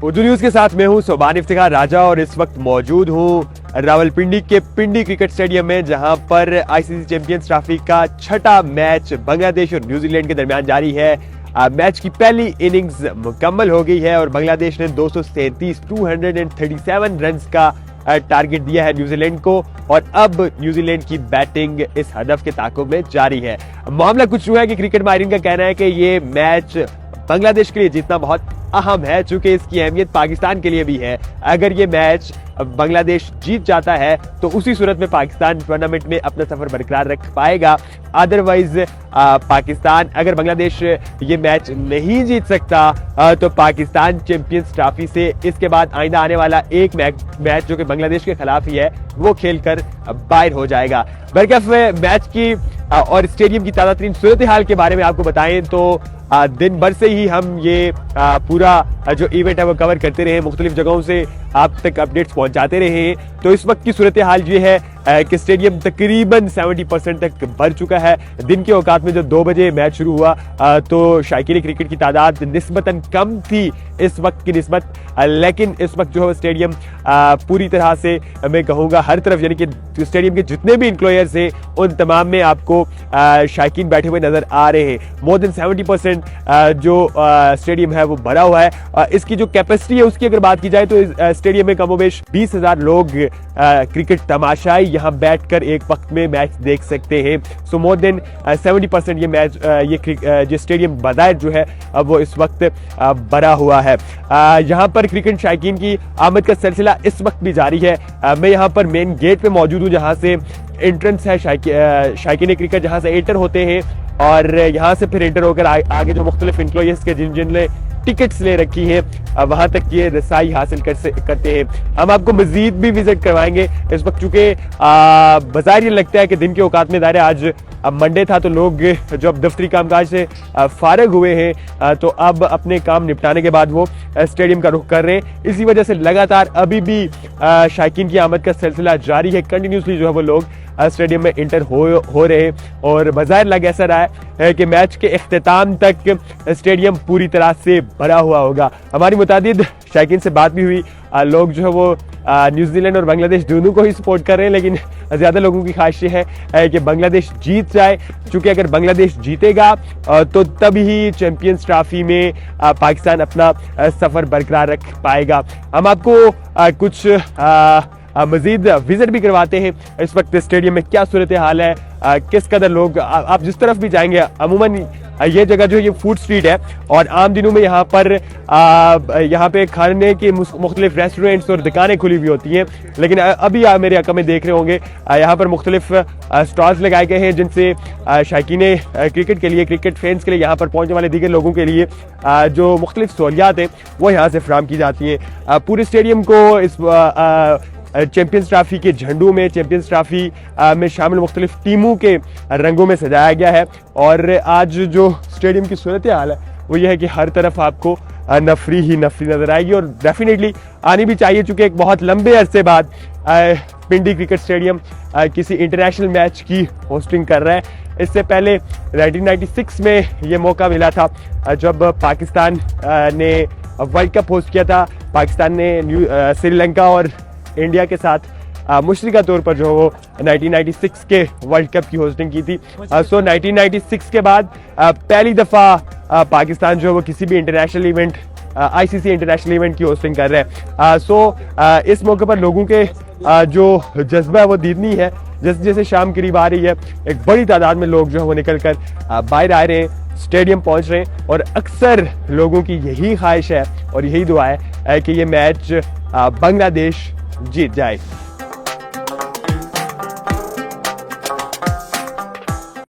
Urdu news के साथ मैं हूं सोबान इफ्तिखार राजा और इस वक्त मौजूद हूं रावलपिंडी के पिंडी क्रिकेट स्टेडियम में, जहां पर आईसीसी चैंपियंस ट्रॉफी का छठा मैच बांग्लादेश और न्यूजीलैंड के दरमियान जारी है। मैच की पहली इनिंग्स मुकम्मल हो गई है और बांग्लादेश ने 237 रन का टारगेट दिया है न्यूजीलैंड को और अब न्यूजीलैंड की बैटिंग इस हदफ के ताक़ुब में जारी है। मामला कुछ यूं है कि क्रिकेट माहिरीन का कहना है कि ये मैच बांग्लादेश के लिए जीतना बहुत अहम है, चूंकि इसकी अहमियत पाकिस्तान के लिए भी है। अगर ये मैच बांग्लादेश जीत जाता है तो उसी सूरत में पाकिस्तान टूर्नामेंट में अपना सफर बरकरार रख पाएगा। अदरवाइज पाकिस्तान, अगर बांग्लादेश ये मैच नहीं जीत सकता तो पाकिस्तान चैंपियंस ट्रॉफी से इसके बाद आइंदा आने वाला एक मैच जो कि बांग्लादेश के खिलाफ ही है वो खेलकर बाहर हो जाएगा। बरकफ मैच की और स्टेडियम की ताज़ा तरीन सूरत हाल के बारे में आपको बताएं तो दिन भर से ही हम ये पूरा जो इवेंट है वो कवर करते रहे, मुख्तलिफ जगहों से आप तक अपडेट्स पहुंचाते रहे। तो इस वक्त की सूरत हाल ये है कि स्टेडियम तकरीबन 70% तक भर चुका है। दिन के औकात में जब 2 बजे मैच शुरू हुआ तो शायकीन क्रिकेट की तादाद निस्बतन कम थी इस वक्त की निस्बत, लेकिन इस वक्त जो है स्टेडियम पूरी तरह से मैं कहूँगा हर तरफ, यानी कि स्टेडियम के जितने भी इंक्लोयर्स हैं उन तमाम में आपको शायकीन बैठे हुए नजर आ रहे हैं। मोर देन 70% जो स्टेडियम है वो भरा हुआ है। इसकी जो कैपेसिटी है उसकी अगर बात की जाए तो स्टेडियम में कमोबेश 20,000 लोग क्रिकेट तमाशाई यहाँ बैठकर एक वक्त में मैच देख सकते हैं। सो मोर देन 70% ये मैच ये स्टेडियम बजाय जो है वो इस वक्त भरा हुआ है। यहाँ पर क्रिकेट शायकीन की आमद का सिलसिला इस वक्त भी जारी है। मैं यहाँ पर मेन गेट पे मौजूद हूँ जहाँ से एंट्रेंस है शायकीन क्रिकेट, जहाँ से एंटर होते हैं और यहाँ से फिर एंटर होकर आगे जो मुख्तलिफ इंक्लोयर्स के जिनने टिकट्स ले रखी हैं वहां तक ये रसाई हासिल करते हैं। हम आपको मजीद भी विजिट करवाएंगे इस वक्त, चूंकि बाजार ये लगता है कि दिन के औकात में दायरे आज मंडे था तो लोग जो अब दफ्तरी कामकाज से फारग हुए हैं तो अब अपने काम निपटाने के बाद वो स्टेडियम का रुख कर रहे हैं। इसी वजह से लगातार अभी भी शायकीन की आमद का सिलसिला जारी है। कंटिन्यूसली जो है वो लोग स्टेडियम में इंटर हो रहे और बाजार लग ऐसा रहा है कि मैच के इख्तिताम तक स्टेडियम पूरी तरह से भरा हुआ होगा। हमारी मुतादिद शायकीन से बात भी हुई, लोग जो है वो न्यूजीलैंड और बांग्लादेश दोनों को ही सपोर्ट कर रहे हैं, लेकिन ज़्यादा लोगों की ख्वाहिश है कि बांग्लादेश जीत जाए, क्योंकि अगर बांग्लादेश जीतेगा तो तभी चैंपियंस ट्रॉफी में पाकिस्तान अपना सफ़र बरकरार रख पाएगा। हम आपको कुछ मजीद विजिट भी करवाते हैं इस वक्त स्टेडियम में क्या सूरत हाल है, किस कदर लोग, आप जिस तरफ भी जाएंगे अमूमन ये जगह जो ये फूड स्ट्रीट है और आम दिनों में यहाँ पे खाने के मुख्तलिफ रेस्टोरेंट्स और दुकानें खुली हुई होती हैं, लेकिन अभी आप मेरे अका में देख रहे होंगे यहाँ पर मुख्तलिफ स्टॉल्स लगाए गए हैं जिनसे शायकीन क्रिकेट के लिए, क्रिकेट फैंस के लिए, यहाँ पर पहुँचने वाले दीगर लोगों के लिए जो मुख्तलिफ सहूलियात हैं वो यहाँ से फराहम की जाती हैं। पूरे स्टेडियम को इस चैंपियंस ट्रॉफी के झंडों में, चैंपियंस ट्रॉफी में शामिल मुख्तलिफ टीमों के रंगों में सजाया गया है और आज जो स्टेडियम की सूरत हाल है वो ये है कि हर तरफ आपको नफरी ही नफरी नजर आएगी और डेफिनेटली आनी भी चाहिए, चूंकि एक बहुत लंबे अरसे बाद पिंडी क्रिकेट स्टेडियम किसी इंटरनेशनल मैच की होस्टिंग कर रहा है। इससे पहले 1996 में ये मौका मिला था जब पाकिस्तान ने वर्ल्ड कप होस्ट किया था। पाकिस्तान ने श्रीलंका और इंडिया के साथ मुश्तरका तौर पर जो वो 1996 के वर्ल्ड कप की होस्टिंग की थी। सो 1996 के बाद पहली दफ़ा पाकिस्तान जो वो किसी भी international event, ICC international event की होस्टिंग कर रहे हैं। इस मौके पर लोगों के जो जज्बा है वो दीदनी है। जैसे जैसे शाम करीब आ रही है एक बड़ी तादाद में लोग जो है वो निकल कर बाहर आ रहे हैं, स्टेडियम पहुंच रहे हैं और अक्सर लोगों की यही ख्वाहिश है और यही दुआ है कि ये मैच बांग्लादेश जीत जाए।